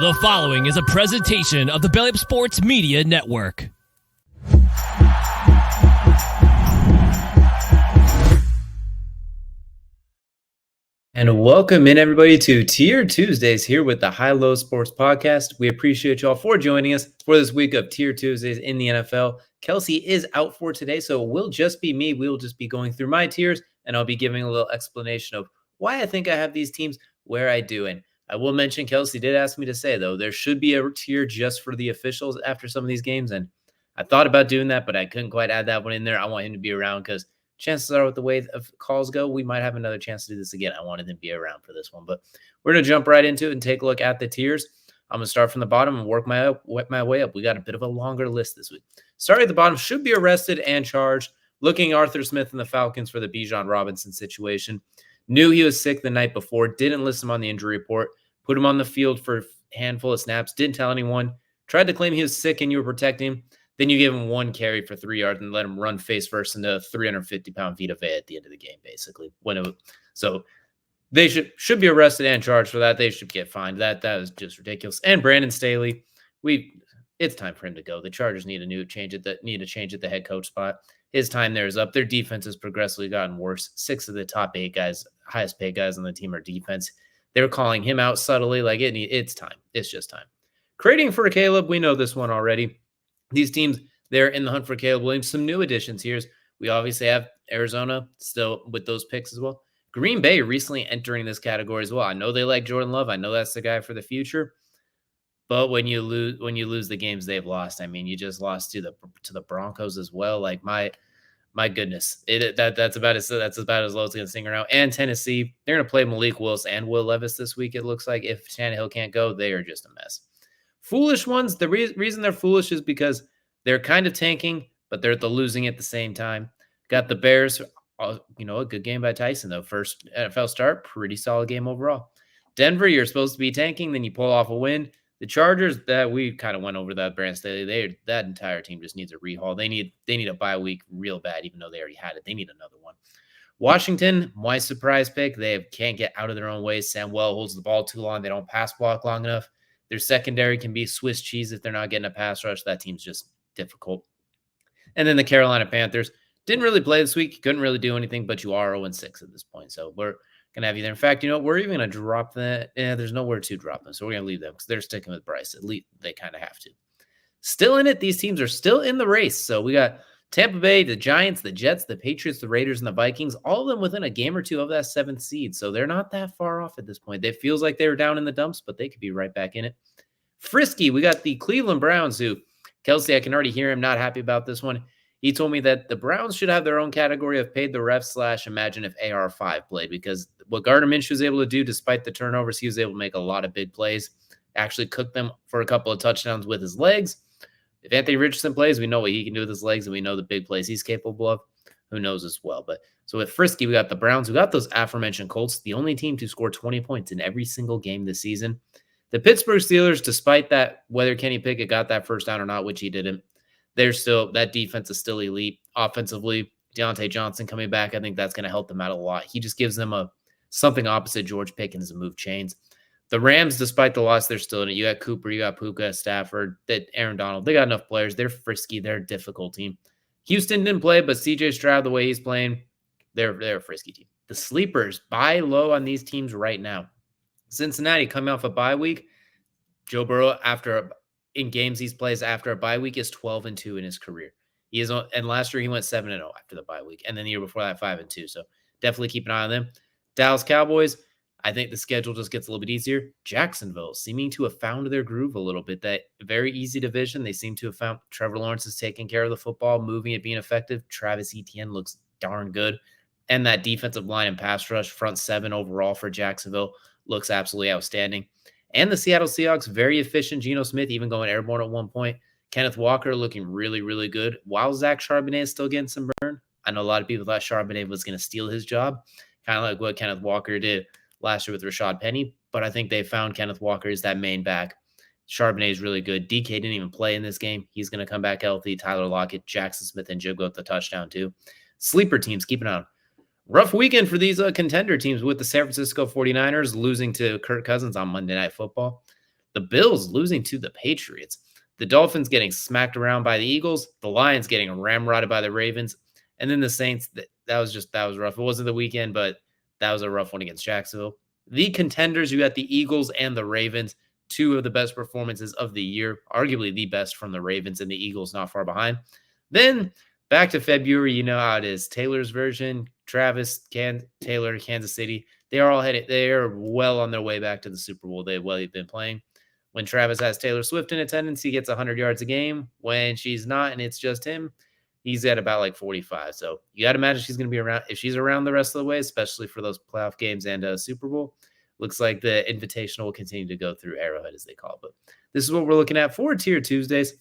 The following is a presentation of the Belly Up Sports Media Network. And welcome in, everybody, to Tier Tuesdays here with the HighLowSports podcast. We appreciate y'all for joining us for this week of Tier Tuesdays in the NFL. Kelsey is out for today, so it will just be me. We will just be going through my tiers, and I'll be giving a little explanation of why I think I have these teams where I do. And I will mention, Kelsey did ask me to say, though, there should be a tier just for the officials after some of these games. And I thought about doing that, but I couldn't quite add that one in there. I want him to be around because chances are, with the way of calls go, we might have another chance to do this again. I wanted him to be around for this one. But we're going to jump right into it and take a look at the tiers. I'm going to start from the bottom and work my way up. We got a bit of a longer list this week. Starting at the bottom, should be arrested and charged. Looking Arthur Smith and the Falcons for the Bijan Robinson situation. Knew he was sick the night before. Didn't list him on the injury report. Put him on the field for a handful of snaps. Didn't tell anyone. Tried to claim he was sick and you were protecting him. Then you give him one carry for 3 yards and let him run face first into 350-pound Vita Vea at the end of the game, basically. So they should be arrested and charged for that. They should get fined. That was just ridiculous. And Brandon Staley, it's time for him to go. The Chargers need to change at the head coach spot. His time there is up. Their defense has progressively gotten worse. 6 of the top 8 guys, highest paid guys on the team, are defense. They're calling him out subtly. It's time. It's just time. Trading for Caleb, we know this one already. These teams, they're in the hunt for Caleb Williams. Some new additions here. We obviously have Arizona still with those picks as well. Green Bay recently entering this category as well. I know they like Jordan Love. I know that's the guy for the future. But when you lose the games they've lost, I mean, you just lost to the Broncos as well. Like my goodness, that's about as low as it's going to sing around. And Tennessee, they're going to play Malik Willis and Will Levis this week. It looks like if Tannehill can't go, they are just a mess. Foolish ones. The reason they're foolish is because they're kind of tanking, but they're losing at the same time. Got the Bears. A good game by Tyson though. First NFL start, pretty solid game overall. Denver, you're supposed to be tanking, then you pull off a win. The Chargers, that we kind of went over that, Brand Staley. That entire team just needs a rehaul. They need a bye week real bad, even though they already had it. They need another one. Washington, my surprise pick. They can't get out of their own way. Samwell holds the ball too long. They don't pass block long enough. Their secondary can be Swiss cheese if they're not getting a pass rush. That team's just difficult. And then the Carolina Panthers didn't really play this week. Couldn't really do anything, but you are 0-6 at this point. So we're going to have you there. In fact, we're even going to drop that. There's nowhere to drop them. So we're going to leave them because they're sticking with Bryce. At least they kind of have to. Still in it. These teams are still in the race. So we got Tampa Bay, the Giants, the Jets, the Patriots, the Raiders, and the Vikings, all of them within a game or two of that 7th seed. So they're not that far off at this point. It feels like they were down in the dumps, but they could be right back in it. Frisky, we got the Cleveland Browns, who, Kelsey, I can already hear him not happy about this one. He told me that the Browns should have their own category of paid the ref / imagine if AR5 played, because what Gardner Minshew was able to do despite the turnovers, he was able to make a lot of big plays, actually cook them for a couple of touchdowns with his legs. If Anthony Richardson plays, we know what he can do with his legs, and we know the big plays he's capable of. Who knows as well. But so with Frisky, we got the Browns, who got those aforementioned Colts, the only team to score 20 points in every single game this season. The Pittsburgh Steelers, despite that, whether Kenny Pickett got that first down or not, which he didn't, that defense is still elite. Offensively, Deontay Johnson coming back, I think that's going to help them out a lot. He just gives them something opposite George Pickens to move chains. The Rams, despite the loss, they're still in it. You got Cooper, you got Puka, Stafford, Aaron Donald. They got enough players. They're frisky. They're a difficult team. Houston didn't play, but CJ Stroud, the way he's playing, they're a frisky team. The sleepers, buy low on these teams right now. Cincinnati coming off a bye week. Joe Burrow, in games he plays after a bye week, is 12-2 in his career. And last year he went 7-0 after the bye week, and then the year before that 5-2. So definitely keep an eye on them. Dallas Cowboys, I think the schedule just gets a little bit easier. Jacksonville, seeming to have found their groove a little bit. That very easy division. They seem to have found Trevor Lawrence is taking care of the football, moving it, being effective. Travis Etienne looks darn good. And that defensive line and pass rush, front 7 overall for Jacksonville, looks absolutely outstanding. And the Seattle Seahawks, very efficient. Geno Smith even going airborne at one point. Kenneth Walker looking really, really good. While Zach Charbonnet is still getting some burn. I know a lot of people thought Charbonnet was going to steal his job, kind of like what Kenneth Walker did last year with Rashad Penny. But I think they found Kenneth Walker as that main back. Charbonnet is really good. DK didn't even play in this game. He's going to come back healthy. Tyler Lockett, Jackson Smith, and Jib got the touchdown too. Sleeper teams, keep an eye on. Rough weekend for these contender teams with the San Francisco 49ers losing to Kirk Cousins on Monday Night Football. The Bills losing to the Patriots. The Dolphins getting smacked around by the Eagles. The Lions getting ramrodded by the Ravens. And then the Saints, that was rough. It wasn't the weekend, but that was a rough one against Jacksonville. The contenders, you got the Eagles and the Ravens, two of the best performances of the year, arguably the best from the Ravens, and the Eagles not far behind. Then back to February, you know how it is. Taylor's version, Taylor, Kansas City. They are all headed. They are well on their way back to the Super Bowl. They've been playing. When Travis has Taylor Swift in attendance, he gets 100 yards a game. When she's not and it's just him, he's at about like 45. So you got to imagine she's going to be around. If she's around the rest of the way, especially for those playoff games and Super Bowl, looks like the Invitational will continue to go through Arrowhead, as they call it. But this is what we're looking at for Tier Tuesdays.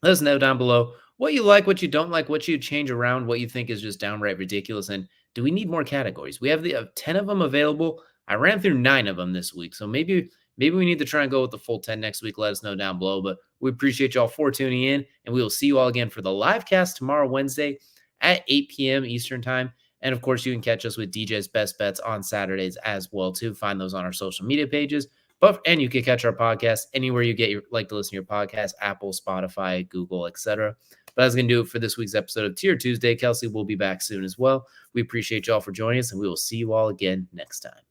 Let us know down below what you like, what you don't like, what you change around, what you think is just downright ridiculous, and do we need more categories? We have 10 of them available. I ran through 9 of them this week, so maybe we need to try and go with the full 10 next week. Let us know down below, but we appreciate y'all for tuning in, and we will see you all again for the live cast tomorrow, Wednesday at 8 p.m. Eastern time. And of course, you can catch us with DJ's Best Bets on Saturdays as well, too. Find those on our social media pages. And you can catch our podcast anywhere you like to listen to your podcast, Apple, Spotify, Google, etc. But that's going to do it for this week's episode of Tier Tuesday. Kelsey will be back soon as well. We appreciate y'all for joining us, and we will see you all again next time.